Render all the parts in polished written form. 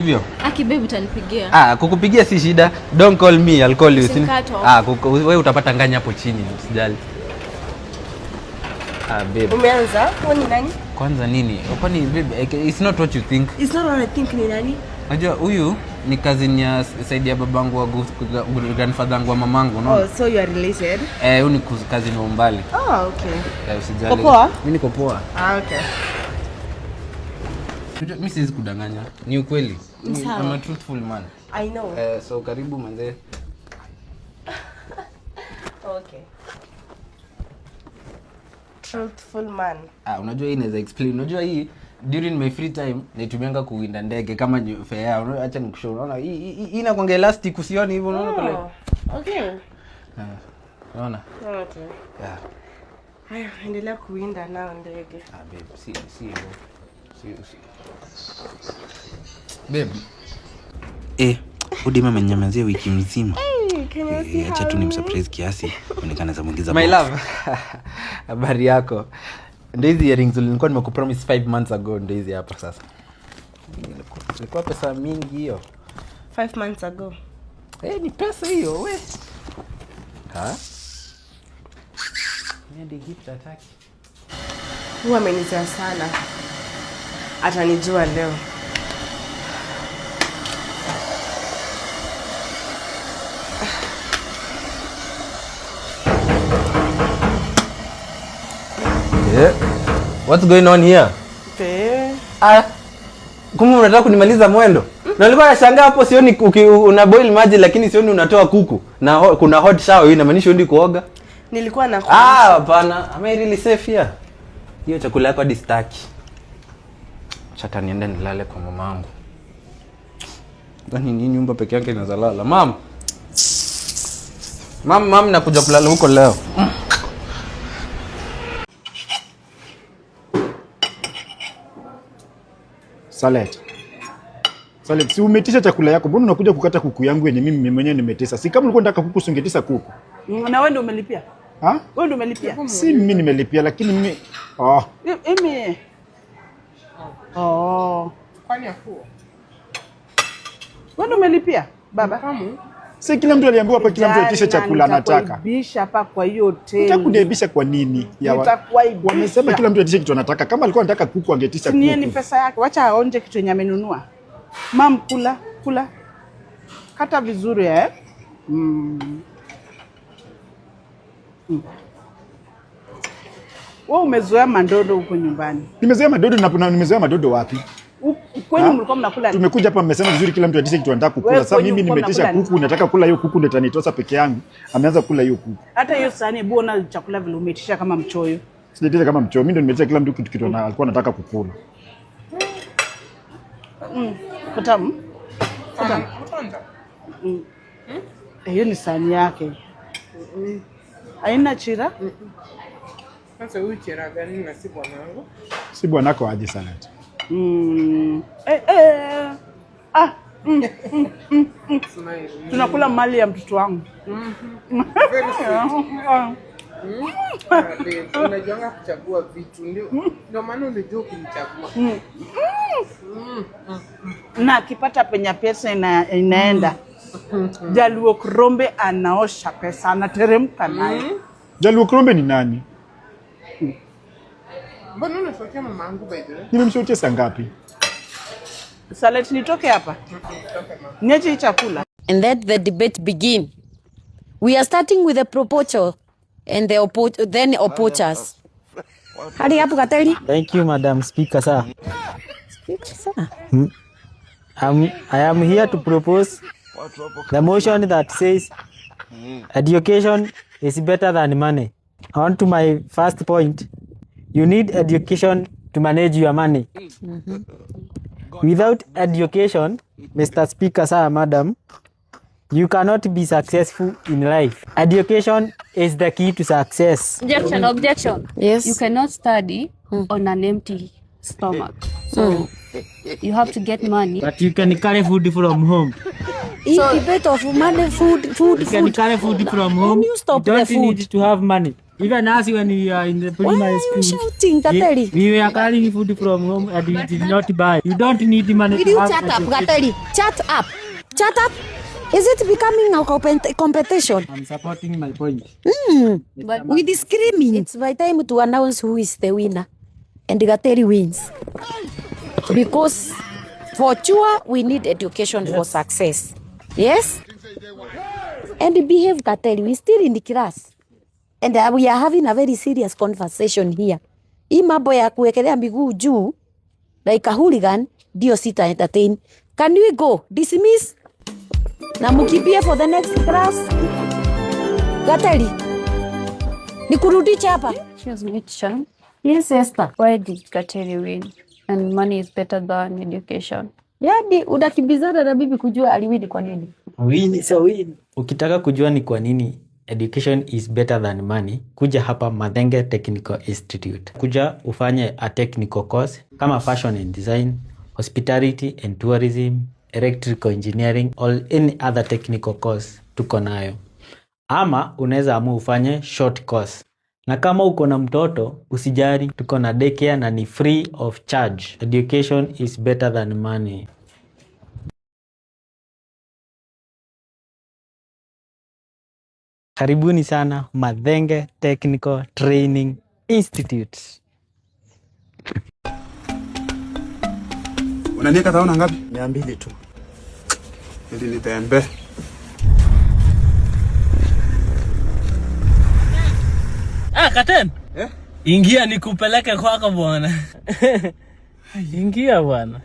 Hivyo. Aki babe utanipigia. Kukupigia si shida. Don't call me, I'll call you. Wewe utapata nganya hapo chini, usijali. Babe. Umeanza? Wewe ni nani? Kwanza nini? Kwani babe, it's not what you think. It's not what I think. Ni nani? Unajua huyu ni cousin ya saidi ya babangu wa grandfather wangu wa mamangu, no? Oh, so you are related? Huyu ni cousin wa umbali. Oh, okay. Usijali. Uko poa? Mimi niko poa. Okay. Mimi siwezi kudanganya. Ni ukweli. I'm a truthful man. I know. So karibu manze. Okay. Truthful man. Unajua hii inaweza explain. Unajua hii during my free time naitumianga kuwinda ndege kama fair. Acha nikushow. Unaona hii inakuanga elastic usioni hivyo unaona pale. Okay. Unaona? Okay. Yeah. Haya, endelea kuwinda nao ndege. Babe, si babe. Udima amenyamazia wiki mzima. Acha tu nimsurprise kiasi. Onekana za muingiza. My love. Habari yako? Ndio hizi earrings nilikuwa nimekupromise 5 months ago, ndio hizi hapa sasa. Ilikuwa pesa mingi hiyo. 5 months ago. Ni pesa hiyo we. Ndio gift attack. Huwa amenizaa sana. Atanijua leo. What's going on here? Kumbe unataka kunimaliza mwendo? Na nilikuwa nashangaa hapo sioni una boil maji lakini sioni unatoa kuku. Na kuna hot shower hii inamaanisha undi kuoga? Nilikuwa na hapana. Am I really safe here? Hiyo chakula yako hadi staki. Chata niende nilale kwa mamangu. Ndani ni nyumba peke yake inazalala. Mam nakuja kulala huko leo. Salet, si umetisha chakula yako. Mbona unakuja kukata kuku yangu yenye mimi mwenyewe nimetesa? Si kama ulikuwa unataka kuku usingetesa kuku. Na wewe ndio umelipia? Wewe ndio umelipia? Si mimi nimelipia lakini mimi Mimi. Kwani hapo? Wewe ndio umelipia? Baba. Si kila mtu aliambiwa hapa kila mtu atishe chakula anataka. Nitakuibisha hapa kwa hiyo hoteli. Nitakuibisha kwa nini? Wamesema kila mtu atishe kitu anataka. Kama alikuwa anataka kuku angetisha kuku. Ni pesa yake. Wacha aonje kitu yenye amenunua. Mam, kula. Kata vizuri Wewe umezoea mandodo huko nyumbani. Nimezoea madodo na nimezoea madodo wapi? Kwani mlikuwa mnakula? Tumekuja hapa mmesema vizuri kila mtu atishe kitu anataka kukula. Sasa mimi nimetisha kuku, nataka kula hiyo kuku ndio tanitosa peke yangu. Ameanza kula hiyo kuku. Hata hiyo sahani bwana chakula vile umetisha kama mchoyo. Sijatisha kama mchoyo. Mimi ndio nimetisha kila mtu kitu na alikuwa anataka kukula. Katamu. Hiyo ni sahani yake. Haina chira? Sasa huyu chira gani na si bwanangu? Si bwanako aje Salet. Tunakula mali ya mtoto wangu. Unajua kuchagua vitu ndio maana unajua kunichagua. Na akipata pesa inaenda. Jaluo Krombe anaosha pesa, anateremka naye. Jaluo Krombe ni nani? Mbona unafuatia mamangu by the way? Nimemshotia saa ngapi? Salet nitoke hapa. Niache chakula. And let the debate begin. We are starting with the proposal and then opposers. Hadi hapo Kateli. Thank you, Madam Speaker, sir. Speaker, sir. I am here to propose the motion that says education is better than money. On to my first point. You need education to manage your money. Without education, Mr. Speaker, sir, Madam, you cannot be successful in life. Education is the key to success. Objection. Yes. You cannot study on an empty stomach. So you have to get money. But you can carry food from home. So debate of money, food. You can carry food from home. You stop don't the food. need to have money. Even us when we are in the primary school. Shouting, Gatari. We were carrying food from home and we did not buy. You don't need the money. Will you chat up, Gatari? Chat up. Chat up. Is it becoming a competition? I'm supporting my point. But with the screaming. It's by time to announce who is the winner. And Gatari wins. Because for sure, we need education for success. Yes? And behave, Gatari. We're still in the class. And we are having a very serious conversation here. Hii mambo ya kuwekelea miguu juu like a hooligan ndio sita entertain. Can we go? Dismiss? Na mukipie for the next class. Gatari. Nikurudisha hapa. Excuse me, teacher. Yes, Esther. Why did Gatari win? And money is better than education. Yaani unakibizana na bibi kujua aliwini kwa nini? Win, so win. Ukitaka kujua ni kwa nini education is better than money, kuja hapa Mathenge Technical Institute. Kuja ufanye a technical course kama fashion and design, hospitality and tourism, electrical engineering, or any other technical course tuko nayo. Ama unaweza amua ufanye short course. Na kama uko na mtoto, usijari, tuko na daycare na ni free of charge. Education is better than money. Karibuni sana Mathenge Technical Training Institute. Unanieka taona ngapi? 200 tu. Ili nitembe. Katen. Ingia nikupeleke kwako bwana. Ingia bwana.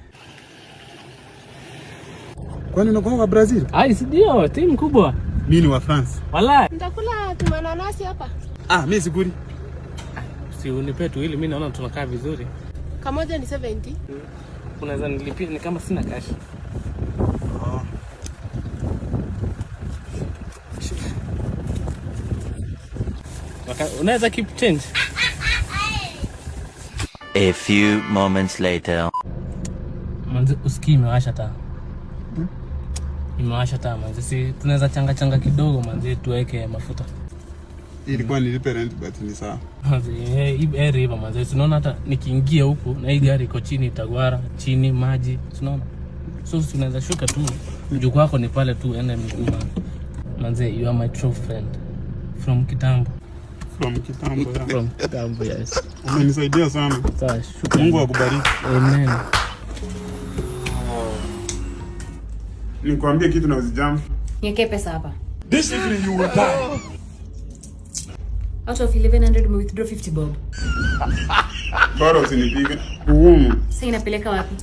Kwani unakuwa wa Brazil? Si ndio, timu kubwa. Mimi ni wa France. Wallahi. Nitakula tumananasi hapa. Mimi sikuri. Si unipe tu ili mimi naona tunakaa vizuri. Kamoja ni 70. Unaweza nilipia ni kama sina cash. Unaweza keep change. A few moments later. Manzi usikii imewasha taa. Imewasha taa manzi, si tunaweza changa kidogo manzi tuweke mafuta. Ilikuwa nilipe rent but ni sawa. Manzi hii river manzi, tunaona hata nikiingia huko na hii gari iko chini Tagwara, chini maji, tunaona. So tunaweza shuka tu. Mjukuu wako ni pale tu ende mguu manzi, you are my true friend from kitambo. From kitambo. From kitambo, yes. Umenisaidia sana. Sawa, shukrani. Mungu akubariki. Amen. Nikwambie kitu na usijam. Niweke pesa hapa. This evening you will die. Out of 1100 we withdraw 50 bob. Bora usinipige. Sasa inapeleka wapi?